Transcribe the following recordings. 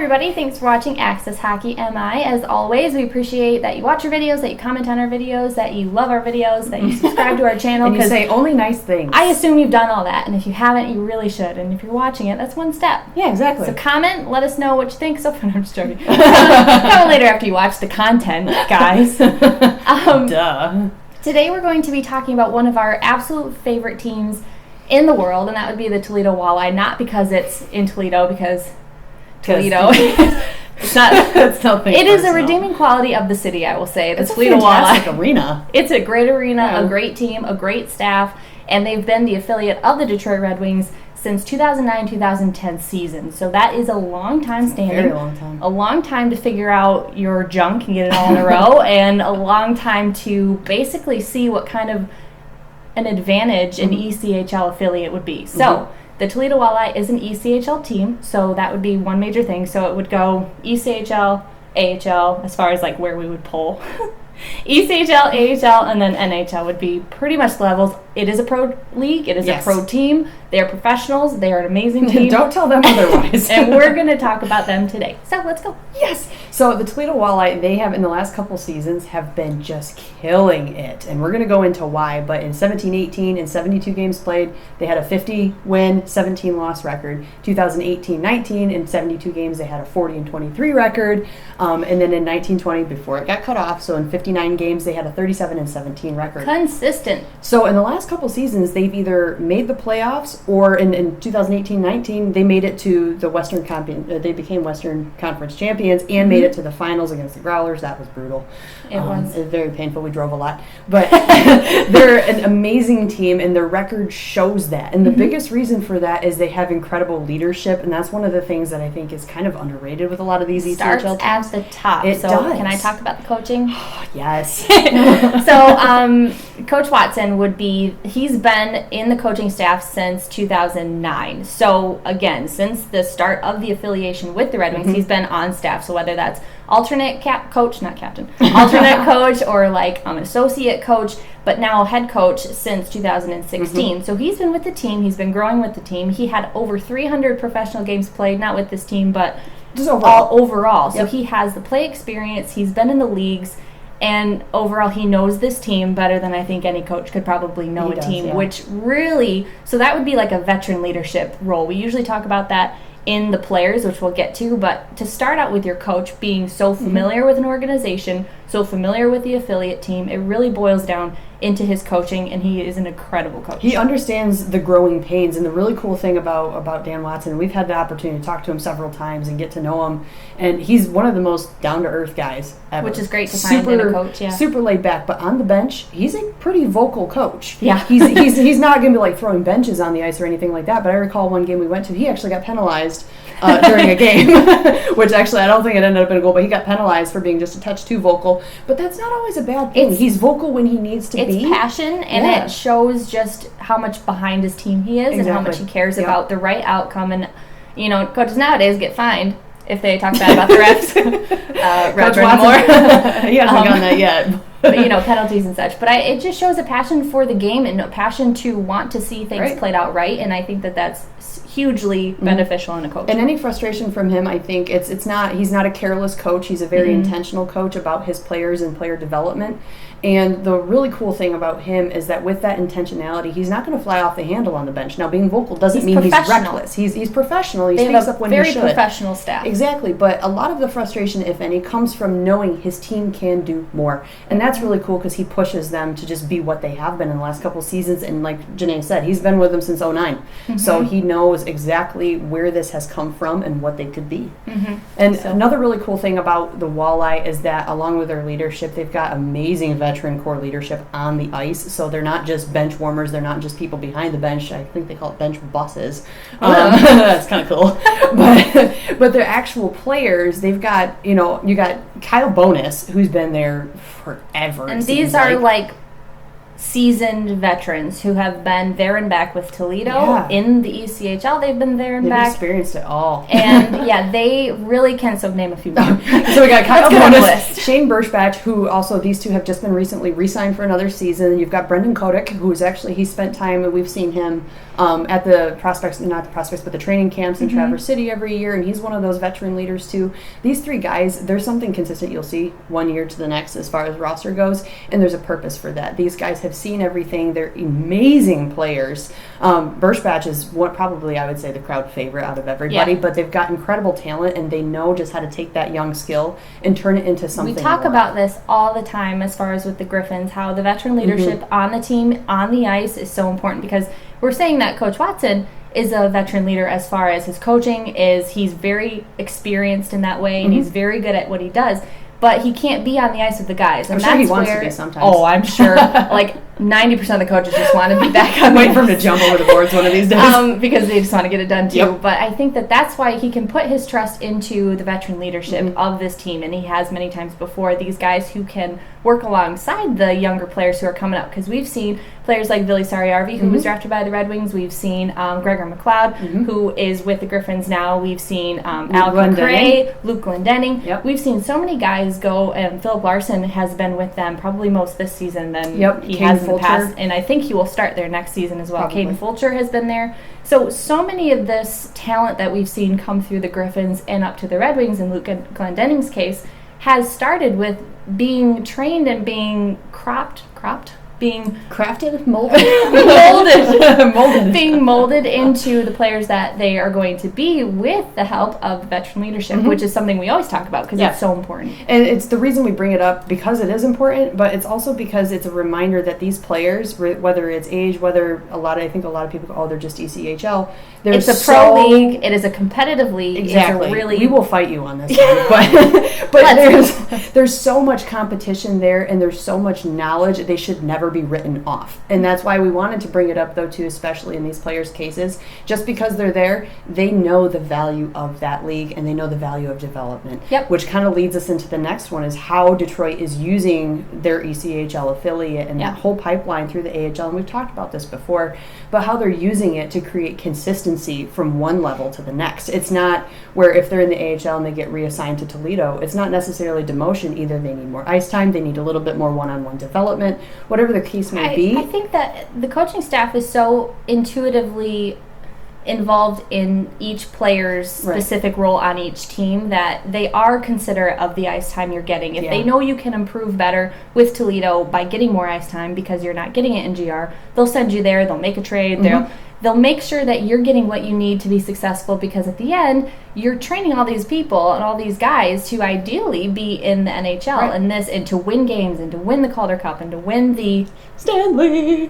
everybody. Thanks for watching Access Hockey MI. As always, we appreciate that you watch our videos, that you comment on our videos, that you love our videos, that you subscribe to our channel. And you say only nice things. I assume you've done all that, and if you haven't, you really should. And if you're watching it, that's one step. Yeah, exactly. So comment, let us know what you think. So fun, I'm just joking. Comment later after you watch the content, guys. Duh. Today we're going to be talking about one of our absolute favorite teams in the world, and that would be the Toledo Walleye. Not because it's in Toledo, because Toledo. It's not. That's nothing. It is a redeeming quality of the city, I will say. The It's Toledo a fantastic Walleye arena. It's a great arena, Yeah. a great team, a great staff, and they've been the affiliate of the Detroit Red Wings since 2009-2010 season. So that is a long time standing. Very long time. A long time to figure out your junk and get it all in a row, and a long time to basically see what kind of an advantage an ECHL affiliate would be. So the Toledo Walleye is an ECHL team, so that would be one major thing. So it would go ECHL, AHL, as far as like where we would pull. ECHL, AHL, and then NHL would be pretty much levels. It is a pro league. It is a pro team. They are professionals. They are an amazing team. Don't tell them otherwise. And we're going to talk about them today. So let's go. Yes. So the Toledo Walleye, they have in the last couple seasons have been just killing it. And we're going to go into why. But in 17-18 and 72 games played, they had a 50-win, 17-loss record. 2018-19 in 72 games, they had a 40-23 record. And then in 19-20, before it got cut off, so in 59 games, they had a 37-17 record. Consistent. So in the last couple seasons, they've either made the playoffs or in 2018-19, they made it to the Western they became Western Conference champions and made it to the finals against the Growlers. That was brutal. It was very painful. We drove a lot. But they're an amazing team, and their record shows that. And the biggest reason for that is they have incredible leadership, and that's one of the things that I think is kind of underrated with a lot of these ECHL teams. Starts at the top. It so does. Can I talk about the coaching? Yes. So Coach Watson he's been in the coaching staff since 2009. So again, since the start of the affiliation with the Red Wings, he's been on staff. So whether that's alternate coach, not captain, alternate coach, or like associate coach, but now head coach since 2016. So he's been with the team. He's been growing with the team. He had over 300 professional games played, not with this team, but just overall. So he has the play experience. He's been in the leagues. And overall, he knows this team better than I think any coach could probably know a team, which really, so that would be like a veteran leadership role. We usually talk about that in the players, which we'll get to, but to start out with your coach being so familiar with an organization, so familiar with the affiliate team, it really boils down into his coaching, and he is an incredible coach. He understands the growing pains, and the really cool thing about Dan Watson, we've had the opportunity to talk to him several times and get to know him, and he's one of the most down-to-earth guys ever. Which is great to find in a coach, Super laid back, but on the bench, he's a pretty vocal coach. Yeah. He's not going to be like throwing benches on the ice or anything like that, but I recall one game we went to, he actually got penalized during a game, which actually I don't think it ended up in a goal, but he got penalized for being just a touch too vocal. But that's not always a bad thing. He's vocal when he needs to be. It's passion, and it shows just how much behind his team he is and how much he cares about the right outcome. And, coaches nowadays get fined if they talk bad about the refs. Coach Watson, he hasn't done that yet. But, penalties and such. But it just shows a passion for the game and a passion to want to see things played out right. And I think that that's hugely beneficial in a coach. And any frustration from him, I think he's not a careless coach. He's a very intentional coach about his players and player development. And the really cool thing about him is that with that intentionality, he's not going to fly off the handle on the bench. Now, being vocal doesn't mean he's reckless. He's professional. He speaks up when he should. Very professional staff. Exactly. But a lot of the frustration, if any, comes from knowing his team can do more. And that's really cool because he pushes them to just be what they have been in the last couple seasons. And like Janae said, he's been with them since 2009. So he knows exactly where this has come from and what they could be. And another really cool thing about the Walleye is that along with their leadership, they've got amazing veteran core leadership on the ice. So they're not just bench warmers. They're not just people behind the bench. I think they call it bench buses. That's kind of cool. But they're actual players. They've got, you got Kyle Bonus, who's been there forever. And these are like seasoned veterans who have been there and back with Toledo in the ECHL. They've been there and back. They've experienced it all. And yeah, they really can. So name a few more. So we got Kyle Bonus, Shane Burschbach, who also these two have just been recently re-signed for another season. You've got Brendan Kodak, who's actually, he spent time, and we've seen him at the prospects, not the prospects, but the training camps in Traverse City every year, and he's one of those veteran leaders too. These three guys, there's something consistent you'll see one year to the next as far as roster goes, and there's a purpose for that. These guys have seen everything. They're amazing players. Burschbach is what probably I would say the crowd favorite out of everybody, but they've got incredible talent, and they know just how to take that young skill and turn it into something We talk more. about this all the time as far as with the Griffins, how the veteran leadership on the team, on the ice is so important, because we're saying that Coach Watson is a veteran leader as far as his coaching is. He's very experienced in that way, and he's very good at what he does. But he can't be on the ice with the guys. And I'm sure he wants to be sometimes. Oh, I'm sure. Like 90% of the coaches just want to be back on. Wait for him to jump over the boards one of these days. Because they just want to get it done too. But I think that that's why he can put his trust into the veteran leadership of this team, and he has many times before. These guys who can work alongside the younger players who are coming up, because we've seen players like Billy Sariarvi, who was drafted by the Red Wings. We've seen Gregor McLeod, who is with the Griffins now. We've seen Alec Gray, Luke Glendening. We've seen so many guys go, and Filip Larsson has been with them probably most this season than he has in the past. And I think he will start there next season as well. Caden Fulcher has been there. So many of this talent that we've seen come through the Griffins and up to the Red Wings, in Luke Glendening's case, has started with being trained and being being crafted, molded, being molded into the players that they are going to be with the help of veteran leadership, which is something we always talk about because it's so important. And it's the reason we bring it up, because it is important, but it's also because it's a reminder that these players, whether it's age, I think a lot of people go, oh, they're just ECHL. It's a pro league. It is a competitive league. Exactly. Really, we will fight you on this one. But there's so much competition there, and there's so much knowledge. They should never be written off. And that's why we wanted to bring it up, though, too, especially in these players' cases. Just because they're there, they know the value of that league, and they know the value of development. Which kind of leads us into the next one, is how Detroit is using their ECHL affiliate and that whole pipeline through the AHL. And we've talked about this before, but how they're using it to create consistency from one level to the next. It's not where if they're in the AHL and they get reassigned to Toledo, it's not necessarily demotion. Either they need more ice time, they need a little bit more one-on-one development, whatever the case may be. I think that the coaching staff is so intuitively involved in each player's specific role on each team that they are considerate of the ice time you're getting. If they know you can improve better with Toledo by getting more ice time because you're not getting it in GR, they'll send you there, they'll make a trade, they'll make sure that you're getting what you need to be successful, because at the end, you're training all these people and all these guys to ideally be in the NHL and to win games and to win the Calder Cup and to win the Stanley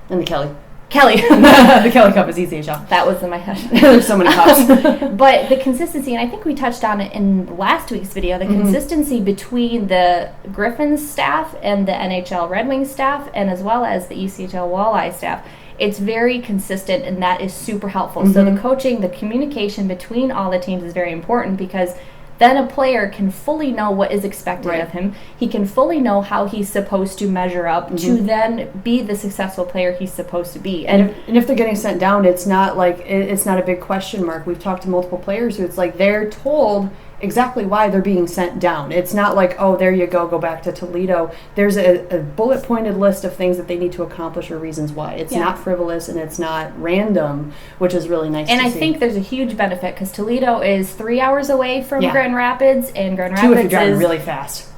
and the Kelly. The Kelly Cup is ECHL. That was in my head. There's so many cups. But the consistency, and I think we touched on it in last week's video, the consistency between the Griffins staff and the NHL Red Wings staff, and as well as the ECHL Walleye staff, it's very consistent, and that is super helpful. So the coaching, the communication between all the teams is very important, because then a player can fully know what is expected of him. He can fully know how he's supposed to measure up to then be the successful player he's supposed to be. And if they're getting sent down, it's not like it's not a big question mark. We've talked to multiple players who it's like they're told exactly why they're being sent down. It's not like, oh, there you go back to Toledo. There's a bullet-pointed list of things that they need to accomplish or reasons why. It's not frivolous, and it's not random, which is really nice to see. And I think there's a huge benefit, because Toledo is 3 hours away from Grand Rapids, and Grand Rapids if you're driving really fast.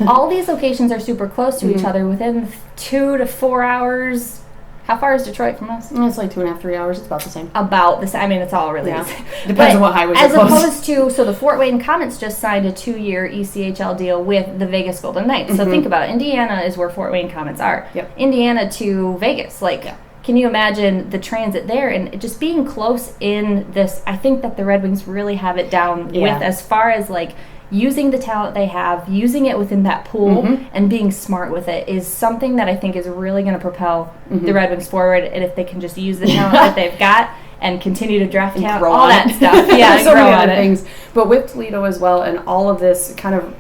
All these locations are super close to each other, within 2 to 4 hours. How far is Detroit from us? It's like 2.5, 3 hours. It's about the same. About the same. I mean, it's all really depends on what highways are close. As opposed to, so the Fort Wayne Comets just signed a 2-year ECHL deal with the Vegas Golden Knights. So think about it. Indiana is where Fort Wayne Comets are. Indiana to Vegas. Can you imagine the transit there? And just being close in this, I think that the Red Wings really have it down with as far as using the talent they have, using it within that pool, and being smart with it is something that I think is really going to propel the Red Wings forward. And if they can just use the talent that they've got and continue to draft talent, all that stuff. So many other things. But with Toledo as well, and all of this kind of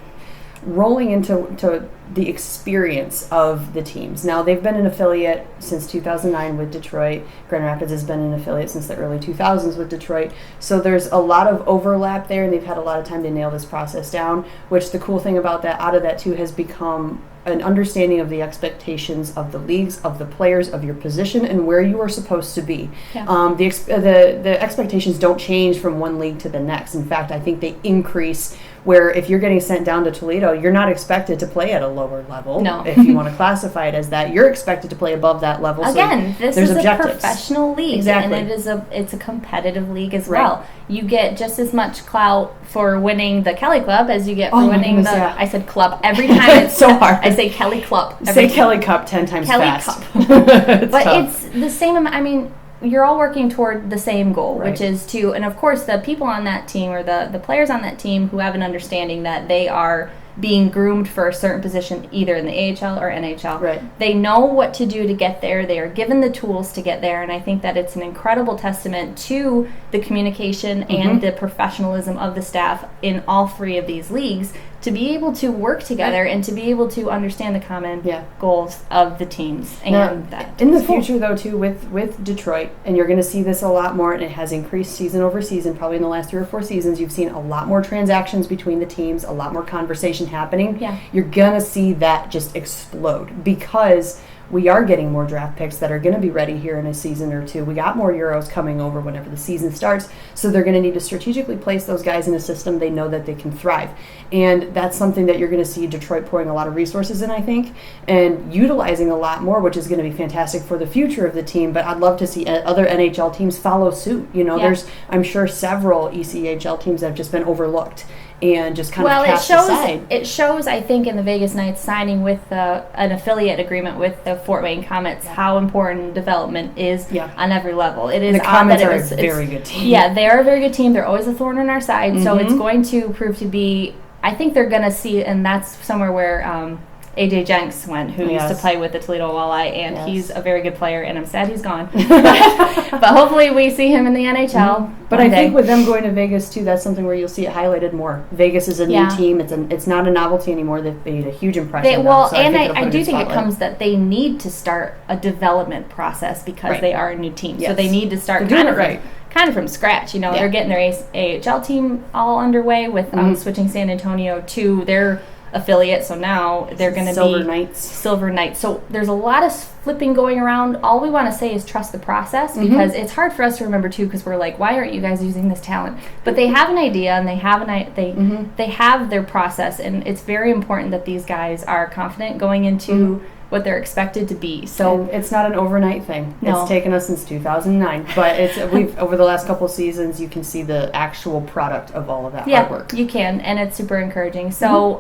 rolling into the experience of the teams. Now, they've been an affiliate since 2009 with Detroit. Grand Rapids has been an affiliate since the early 2000s with Detroit. So there's a lot of overlap there, and they've had a lot of time to nail this process down, which the cool thing about that, out of that too, has become an understanding of the expectations of the leagues, of the players, of your position, and where you are supposed to be. Yeah. The expectations don't change from one league to the next. In fact, I think they increase, where if you're getting sent down to Toledo, you're not expected to play at a lower level. No. If you want to classify it as that, you're expected to play above that level. Again, so this there's is objectives. a professional league, Exactly. and it's a competitive league as Right. well. You get just as much clout for winning the Kelly Club as you get for Oh, my winning goodness, the. yeah. I said club every time. It's so hard. I say Kelly Club. Say Kelly Cup 10 times Kelly fast. Cup. It's But tough. it's the same amount. I mean, you're all working toward the same goal, Right. which is to, and of course, the people on that team or the players on that team who have an understanding that they are being groomed for a certain position, either in the AHL or NHL. Right. They know what to do to get there. They are given the tools to get there, and I think that it's an incredible testament to the communication and the professionalism of the staff in all three of these leagues to be able to work together and to be able to understand the common goals of the teams. And Now, that in the is cool. future, though, too, with Detroit, and you're going to see this a lot more, and it has increased season over season. Probably in the last 3 or 4 seasons, you've seen a lot more transactions between the teams, a lot more conversation happening. Yeah. You're going to see that just explode because we are getting more draft picks that are going to be ready here in a season or two. We got more Euros coming over whenever the season starts, so they're going to need to strategically place those guys in a system they know that they can thrive. And that's something that you're going to see Detroit pouring a lot of resources in, I think, and utilizing a lot more, which is going to be fantastic for the future of the team. But I'd love to see other NHL teams follow suit. You know, there's, I'm sure, several ECHL teams that have just been overlooked and just kind of cast aside. It shows, I think, in the Vegas Knights signing with an affiliate agreement with the Fort Wayne Comets, how important development is on every level. It is the odd Comets that are it's a very good team. Yeah, they are a very good team. They're always a thorn in our side, so it's going to prove to be. I think they're going to see, and that's somewhere where AJ Jenks went, who used to play with the Toledo Walleye, and he's a very good player, and I'm sad he's gone. But hopefully we see him in the NHL. But I think with them going to Vegas, too, that's something where you'll see it highlighted more. Vegas is a new team. It's not a novelty anymore. They've made a huge impression. I do think it comes that they need to start a development process because they are a new team. Yes. So they need to start kind of from scratch. You know, they're getting their AHL team all underway with switching San Antonio to their affiliate, so now they're going to be Silver Knights. So there's a lot of flipping going around. All we want to say is trust the process, because it's hard for us to remember too, because we're like, why aren't you guys using this talent? But they have an idea, and they have they have their process, and it's very important that these guys are confident going into what they're expected to be. So and it's not an overnight thing. No. It's taken us since 2009, but we've over the last couple of seasons, you can see the actual product of all of that hard work. You can, and it's super encouraging. So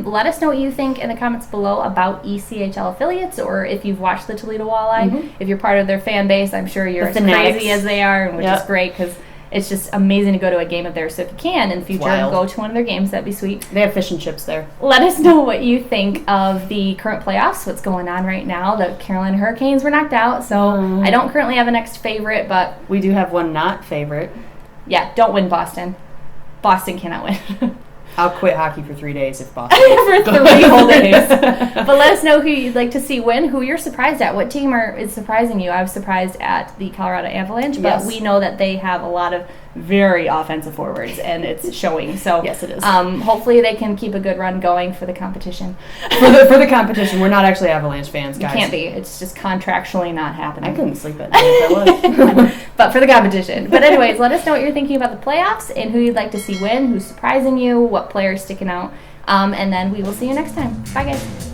let us know what you think in the comments below about ECHL affiliates, or if you've watched the Toledo Walleye. If you're part of their fan base, I'm sure you're as crazy as they are, which is great, because it's just amazing to go to a game of theirs. So if you can, in the future, go to one of their games. That'd be sweet. They have fish and chips there. Let us know what you think of the current playoffs, what's going on right now. The Carolina Hurricanes were knocked out, so I don't currently have a next favorite, but we do have one not favorite. Yeah, don't win Boston. Boston cannot win. I'll quit hockey for 3 days if Boston for 3 whole days. But let us know who you'd like to see win, who you're surprised at. What team is surprising you? I was surprised at the Colorado Avalanche, but we know that they have a lot of very offensive forwards, and it's showing. So yes, it is. Hopefully they can keep a good run going for the competition. For the competition, we're not actually Avalanche fans, guys. You can't be. It's just contractually not happening. I couldn't sleep at night if I was. But for the competition. But anyways, let us know what you're thinking about the playoffs and who you'd like to see win, who's surprising you, what players sticking out. And then we will see you next time. Bye, guys.